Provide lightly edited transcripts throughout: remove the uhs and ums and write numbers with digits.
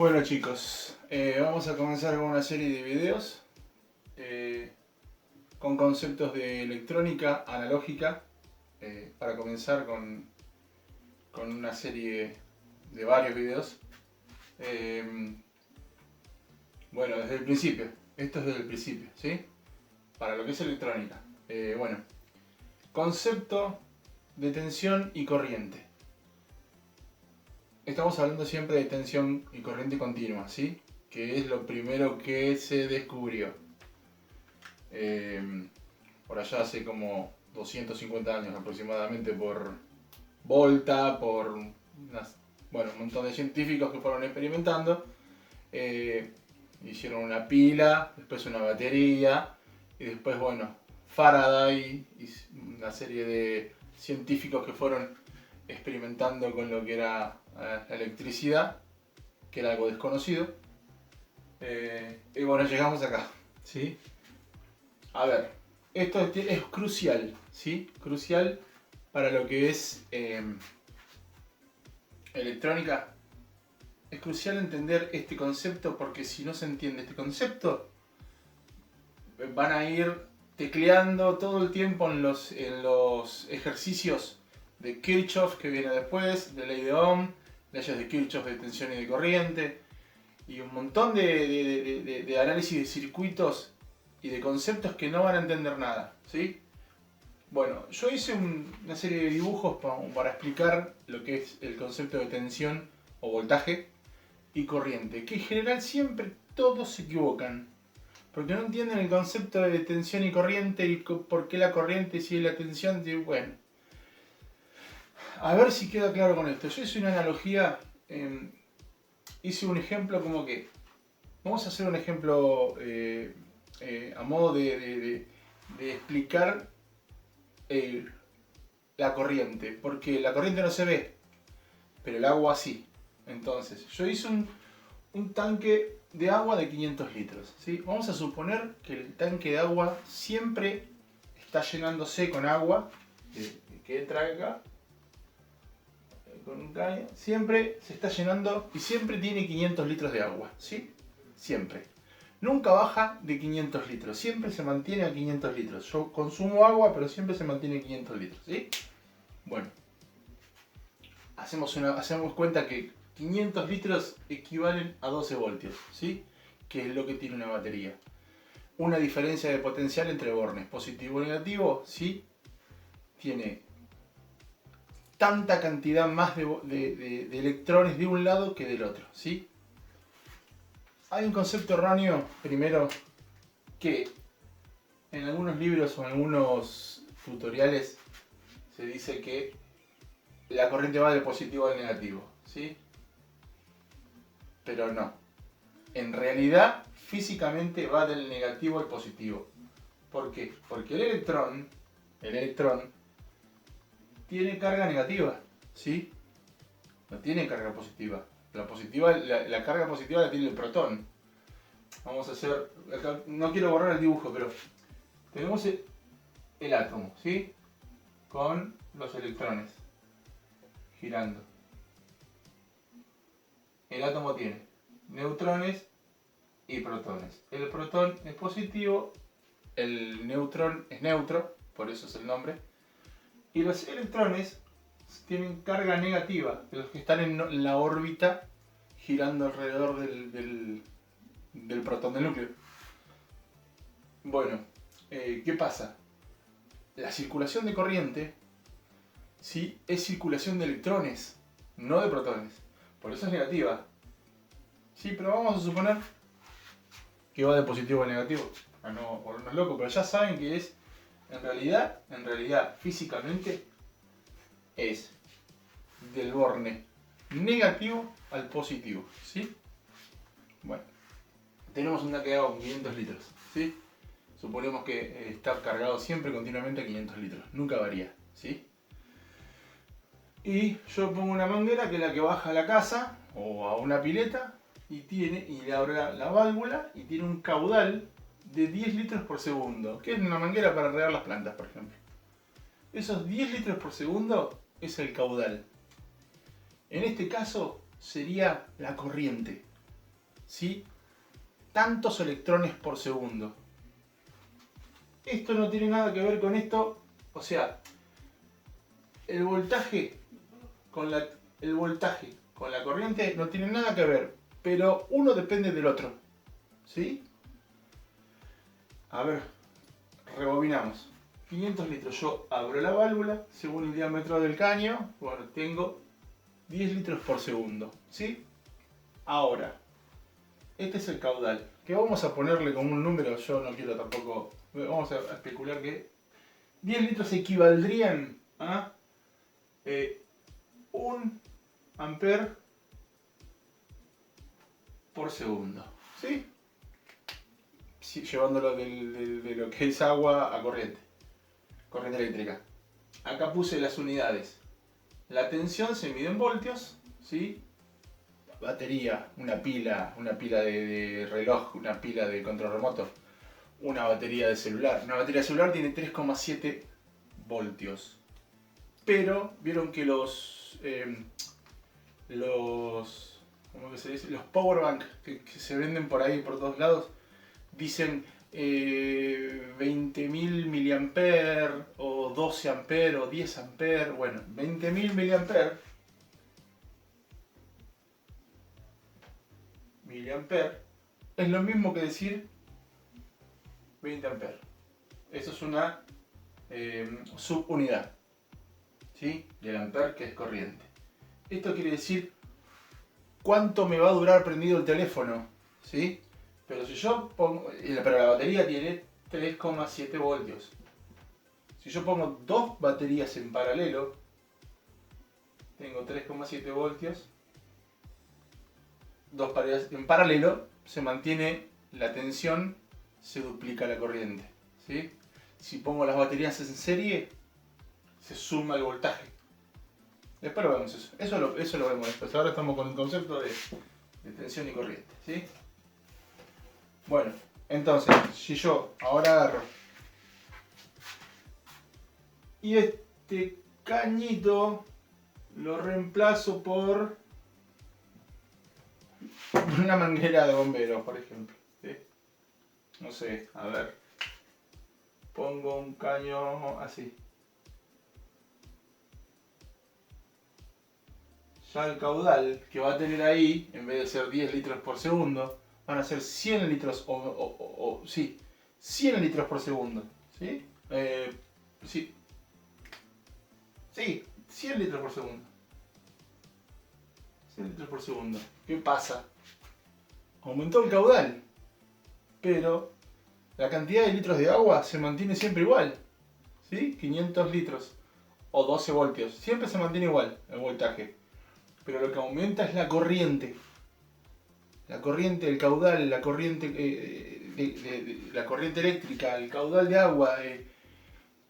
Bueno chicos, vamos a comenzar con una serie de videos con conceptos de electrónica analógica para comenzar con una serie de varios videos. Bueno, desde el principio, esto es desde el principio, ¿sí? Para lo que es electrónica. Bueno, concepto de tensión y corriente. Estamos hablando siempre de tensión y corriente continua, ¿sí? Que es lo primero que se descubrió. Por allá hace como 250 años aproximadamente por Volta, por un montón de científicos que fueron experimentando. Hicieron una pila, después una batería, y después, bueno, Faraday y una serie de científicos que fueron experimentando con lo que era la electricidad, que era algo desconocido. Y bueno, llegamos acá, ¿sí? A ver, esto es crucial, ¿sí? Crucial para lo que es electrónica. Es crucial entender este concepto porque si no se entiende este concepto, van a ir tecleando todo el tiempo en los ejercicios de Kirchhoff que viene después, de ley de Ohm, leyes de Kirchhoff de tensión y de corriente, y un montón de análisis de circuitos y de conceptos que no van a entender nada, ¿sí? Bueno, yo hice una serie de dibujos para explicar lo que es el concepto de tensión o voltaje y corriente, que en general siempre todos se equivocan, porque no entienden el concepto de tensión y corriente y por qué la corriente sigue la tensión. Bueno, a ver si queda claro con esto. Yo hice una analogía, hice un ejemplo como que, vamos a hacer un ejemplo a modo de explicar la corriente, porque la corriente no se ve, pero el agua sí. Entonces, yo hice un tanque de agua de 500 litros. ¿Sí? Vamos a suponer que el tanque de agua siempre está llenándose con agua que entra acá, con un caño, siempre se está llenando y siempre tiene 500 litros de agua. ¿Sí? Siempre. Nunca baja de 500 litros, siempre se mantiene a 500 litros. Yo consumo agua, pero siempre se mantiene 500 litros. ¿Sí? Bueno, hacemos cuenta que 500 litros equivalen a 12 voltios, ¿sí? Que es lo que tiene una batería. Una diferencia de potencial entre bornes, positivo y negativo, ¿sí? Tiene tanta cantidad más de electrones de un lado que del otro, ¿sí? Hay un concepto erróneo, primero, que en algunos libros o en algunos tutoriales se dice que la corriente va del positivo al negativo, ¿sí? Pero no. En realidad, físicamente va del negativo al positivo. ¿Por qué? Porque el electrón tiene carga negativa, ¿sí? No tiene carga positiva. La carga positiva la tiene el protón. Vamos a hacer, acá, no quiero borrar el dibujo, pero tenemos el átomo, ¿sí? Con los electrones girando. El átomo tiene neutrones y protones. El protón es positivo, el neutrón es neutro, por eso es el nombre. Y los electrones tienen carga negativa, de los que están en la órbita girando alrededor del protón del núcleo. Bueno, ¿qué pasa? La circulación de corriente, sí, es circulación de electrones, no de protones. Por eso es negativa. Sí, pero vamos a suponer que va de positivo a negativo. Para no volvernos locos, pero ya saben que es, en realidad, físicamente, es del borne negativo al positivo, ¿sí? Bueno, tenemos un tanque de agua con 500 litros, ¿sí? Suponemos que está cargado siempre continuamente a 500 litros, nunca varía, ¿sí? Y yo pongo una manguera que es la que baja a la casa o a una pileta y le abro la válvula y tiene un caudal de 10 litros por segundo, que es una manguera para regar las plantas, por ejemplo. Esos 10 litros por segundo es el caudal. En este caso sería la corriente. ¿sí? Tantos electrones por segundo. Esto no tiene nada que ver con esto, o sea, el voltaje con la corriente no tiene nada que ver, pero uno depende del otro, ¿sí? A ver, rebobinamos. 500 litros, yo abro la válvula, según el diámetro del caño, bueno, tengo 10 litros por segundo, ¿sí? Ahora, este es el caudal, que vamos a ponerle como un número, yo no quiero tampoco, vamos a especular que 10 litros equivaldrían a 1 amper por segundo, ¿sí? Sí, llevándolo de lo que es agua a corriente eléctrica. Acá puse las unidades. La tensión se mide en voltios, ¿sí? Batería, una pila de reloj, una pila de control remoto, una batería de celular. Una batería de celular tiene 3,7 voltios. Pero vieron que ¿cómo que se dice? Los powerbank que se venden por ahí por todos lados dicen 20.000 mAh o 12 amperes o 10 amperes. Bueno, 20.000 mAh es lo mismo que decir 20 amperes. Eso es una subunidad, ¿sí? Del amper, que es corriente. Esto quiere decir cuánto me va a durar prendido el teléfono, ¿sí? Pero si yo pongo, pero la batería tiene 3,7 voltios. Si yo pongo dos baterías en paralelo, tengo 3,7 voltios. Dos baterías en paralelo, se mantiene la tensión, se duplica la corriente, ¿sí? Si pongo las baterías en serie, se suma el voltaje. Después lo vemos eso. Eso lo vemos después. Ahora estamos con el concepto de tensión y corriente, ¿sí? Bueno, entonces, si yo ahora agarro y este cañito lo reemplazo por una manguera de bomberos, por ejemplo, ¿sí? No sé, a ver, pongo un caño así. Ya el caudal que va a tener ahí, en vez de ser 10 litros por segundo, van a ser 100 litros, sí, 100 litros por segundo, ¿sí? Sí, 100 litros por segundo. 100 litros por segundo. ¿Qué pasa? Aumentó el caudal, pero la cantidad de litros de agua se mantiene siempre igual, ¿sí? 500 litros o 12 voltios, siempre se mantiene igual el voltaje. Pero lo que aumenta es la corriente. La corriente, el caudal, la corriente, la corriente eléctrica, el caudal de agua.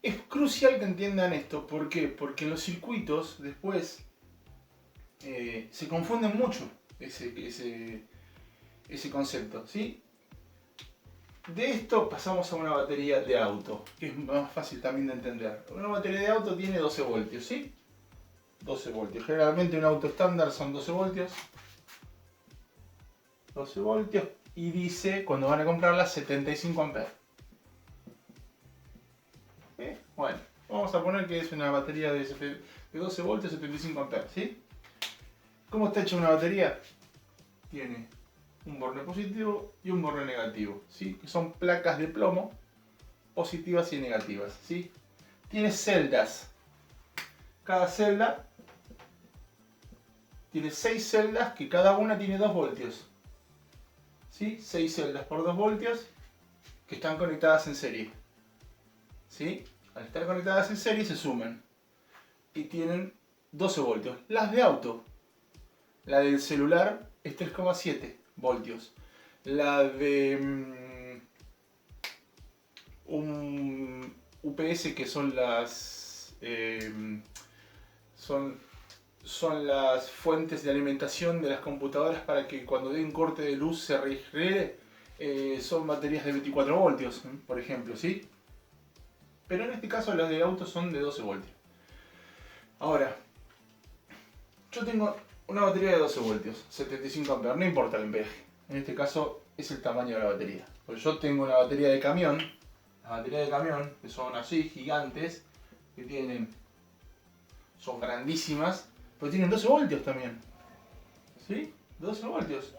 Es crucial que entiendan esto. ¿Por qué? Porque en los circuitos después se confunden mucho ese concepto, ¿sí? De esto pasamos a una batería de auto, que es más fácil también de entender. Una batería de auto tiene 12 voltios, ¿sí? 12 voltios. Generalmente un auto estándar son 12 voltios. 12 voltios y dice, cuando van a comprarla, 75 amperes. Bueno, vamos a poner que es una batería de 12 voltios, 75 amperes, ¿sí? ¿Cómo está hecha una batería? Tiene un borne positivo y un borne negativo, ¿sí? Que son placas de plomo positivas y negativas, ¿sí? Tiene celdas. Cada celda tiene 6 celdas que cada una tiene 2 voltios. ¿Sí? 6 celdas por 2 voltios que están conectadas en serie. ¿Sí? Al estar conectadas en serie se suman y tienen 12 voltios. Las de auto, la del celular es 3,7 voltios. La de un UPS, que son las son las fuentes de alimentación de las computadoras para que cuando dé un corte de luz se refrigere, son baterías de 24 voltios, por ejemplo, ¿sí? Pero en este caso las de auto son de 12 voltios. Ahora, yo tengo una batería de 12 voltios, 75 amperes, no importa el amperaje. En este caso es el tamaño de la batería. Porque yo tengo una batería de camión, las baterías de camión que son así, gigantes, que son grandísimas, pero tienen 12 voltios también. ¿Sí? 12 voltios.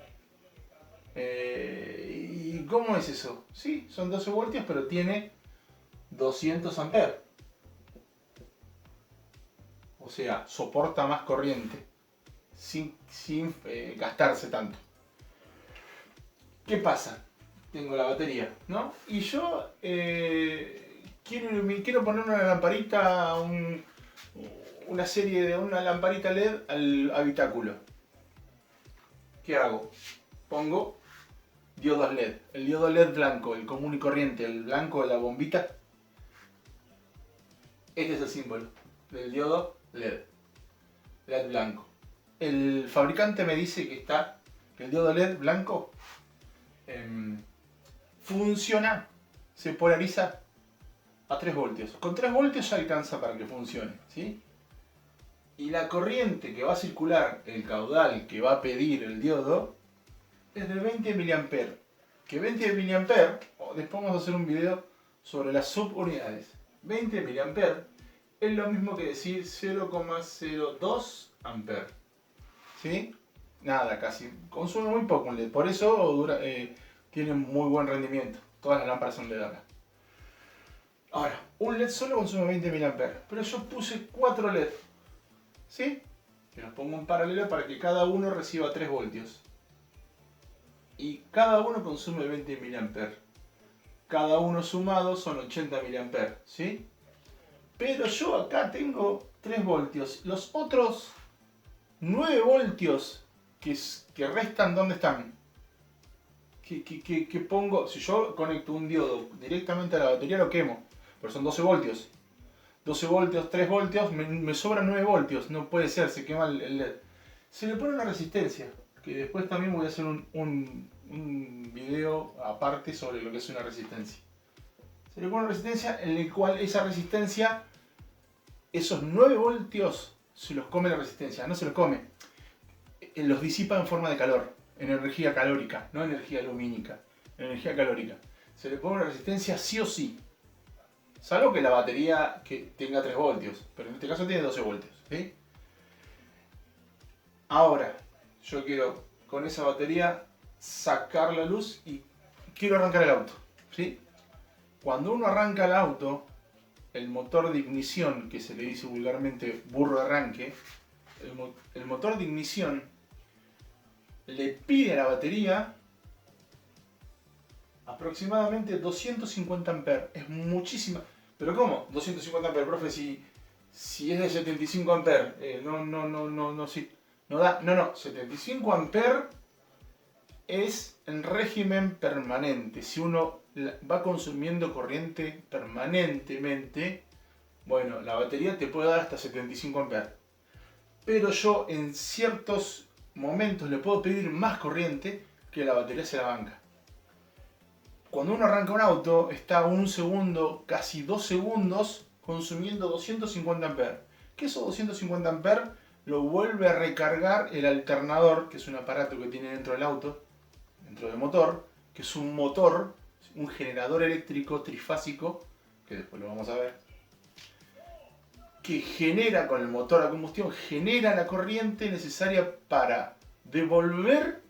¿Y cómo es eso? Sí, son 12 voltios, pero tiene 200 amperes. O sea, soporta más corriente sin gastarse tanto. ¿Qué pasa? Tengo la batería, ¿no? Y yo quiero poner una lamparita, una serie de una lamparita LED al habitáculo. ¿Qué hago? Pongo diodos LED. El diodo LED blanco, el común y corriente, el blanco de la bombita. Este es el símbolo del diodo LED. LED blanco. El fabricante me dice que el diodo LED blanco funciona, se polariza a 3 voltios. Con 3 voltios ya alcanza para que funcione, ¿sí? Y la corriente que va a circular, el caudal que va a pedir el diodo, es de 20 mA. Que 20 mA, después vamos a hacer un video sobre las subunidades. 20 mA es lo mismo que decir 0,02 amperes. ¿Sí? Nada, casi. Consume muy poco un LED. Por eso tiene muy buen rendimiento. Todas las lámparas son LED ahora. Ahora, un LED solo consume 20 mA. Pero yo puse 4 LED. ¿Sí? Que los pongo en paralelo para que cada uno reciba 3 voltios. Y cada uno consume 20 mA. Cada uno sumado son 80 mA. ¿Sí? Pero yo acá tengo 3 voltios. Los otros 9 voltios que restan, ¿dónde están? Que pongo, si yo conecto un diodo directamente a la batería lo quemo, pero son 12 voltios. 12 voltios, 3 voltios, me sobran 9 voltios, no puede ser, se quema el LED. Se le pone una resistencia, que después también voy a hacer un video aparte sobre lo que es una resistencia. Se le pone una resistencia en la cual esa resistencia, esos 9 voltios, se los come la resistencia, no se los come. Los disipa en forma de calor, en energía calórica, no energía lumínica, energía calórica. Se le pone una resistencia sí o sí. Salvo que la batería que tenga 3 voltios, pero en este caso tiene 12 voltios. ¿Sí? Ahora, yo quiero con esa batería sacar la luz y quiero arrancar el auto. ¿Sí? Cuando uno arranca el auto, el motor de ignición, que se le dice vulgarmente burro de arranque, el motor de ignición le pide a la batería aproximadamente 250 amperes. Es muchísima. ¿Pero cómo? 250 amperes, profe, si es de 75 amperes. Sí. No da. No. 75 amperes es en régimen permanente. Si uno va consumiendo corriente permanentemente, bueno, la batería te puede dar hasta 75 amperes. Pero yo en ciertos momentos le puedo pedir más corriente que la batería se la banca. Cuando uno arranca un auto, está 1 segundo, casi 2 segundos, consumiendo 250 amperes. Que esos 250 amperes lo vuelve a recargar el alternador, que es un aparato que tiene dentro del auto, dentro del motor, que es un motor, un generador eléctrico trifásico, que después lo vamos a ver, que genera con el motor a combustión, genera la corriente necesaria para devolver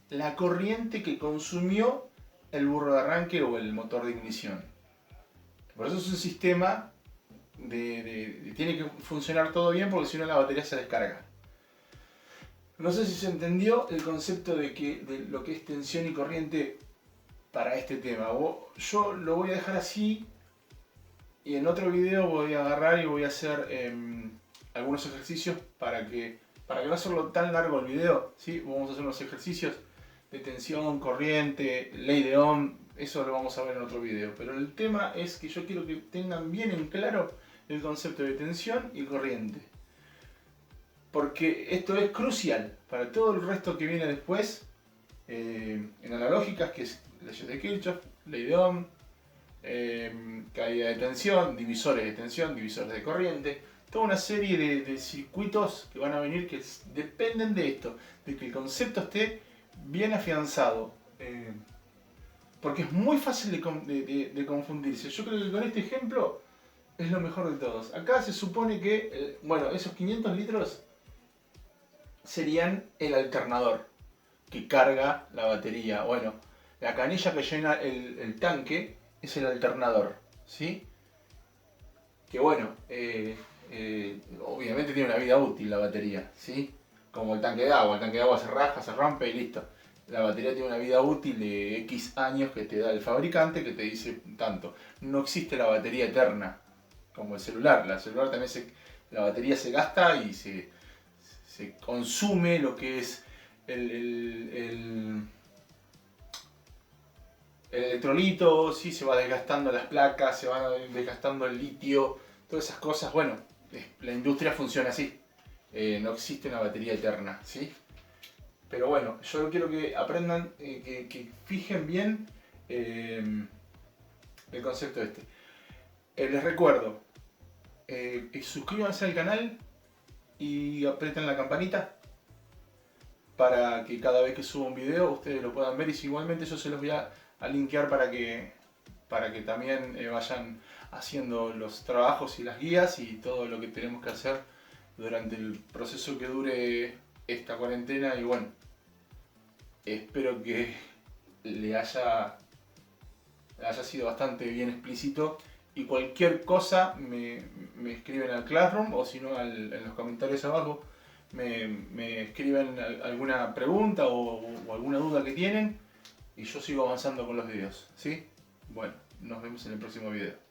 la corriente que consumió el burro de arranque o el motor de ignición. Por eso es un sistema tiene que funcionar todo bien, porque si no la batería se descarga. No sé si se entendió el concepto de lo que es tensión y corriente para este tema. Yo lo voy a dejar así y en otro video voy a agarrar y voy a hacer algunos ejercicios para que no hacerlo tan largo el video, ¿sí? Vamos a hacer unos ejercicios de tensión, corriente, ley de Ohm, eso lo vamos a ver en otro video. Pero el tema es que yo quiero que tengan bien en claro el concepto de tensión y corriente. Porque esto es crucial para todo el resto que viene después en analógicas, que es leyes de Kirchhoff, ley de Ohm, caída de tensión, divisores de tensión, divisores de corriente, toda una serie de circuitos que van a venir que dependen de esto, de que el concepto esté bien afianzado. Porque es muy fácil de confundirse. Yo creo que con este ejemplo es lo mejor de todos. Acá se supone que, bueno, esos 500 litros serían el alternador que carga la batería. Bueno, la canilla que llena el tanque es el alternador, ¿sí? Que bueno, obviamente tiene una vida útil la batería, ¿sí? Como el tanque de agua se raja, se rompe y listo. La batería tiene una vida útil de X años que te da el fabricante, que te dice tanto. No existe la batería eterna, como el celular. La celular también la batería se gasta y se consume lo que es el, el- el- el electrolito, sí, se va desgastando las placas, se va desgastando el litio, todas esas cosas. Bueno, la industria funciona así. No existe una batería eterna, ¿sí? Pero bueno, yo quiero que aprendan, que fijen bien eh, el concepto este. Les recuerdo, suscríbanse al canal y aprieten la campanita para que cada vez que suba un video ustedes lo puedan ver, y si igualmente yo se los voy a linkear para que también vayan haciendo los trabajos y las guías y todo lo que tenemos que hacer durante el proceso que dure esta cuarentena. Y bueno, espero que le haya sido bastante bien explícito, y cualquier cosa me escriben al Classroom, o si no en los comentarios abajo me escriben alguna pregunta o alguna duda que tienen, y yo sigo avanzando con los videos, ¿sí? Bueno, nos vemos en el próximo video.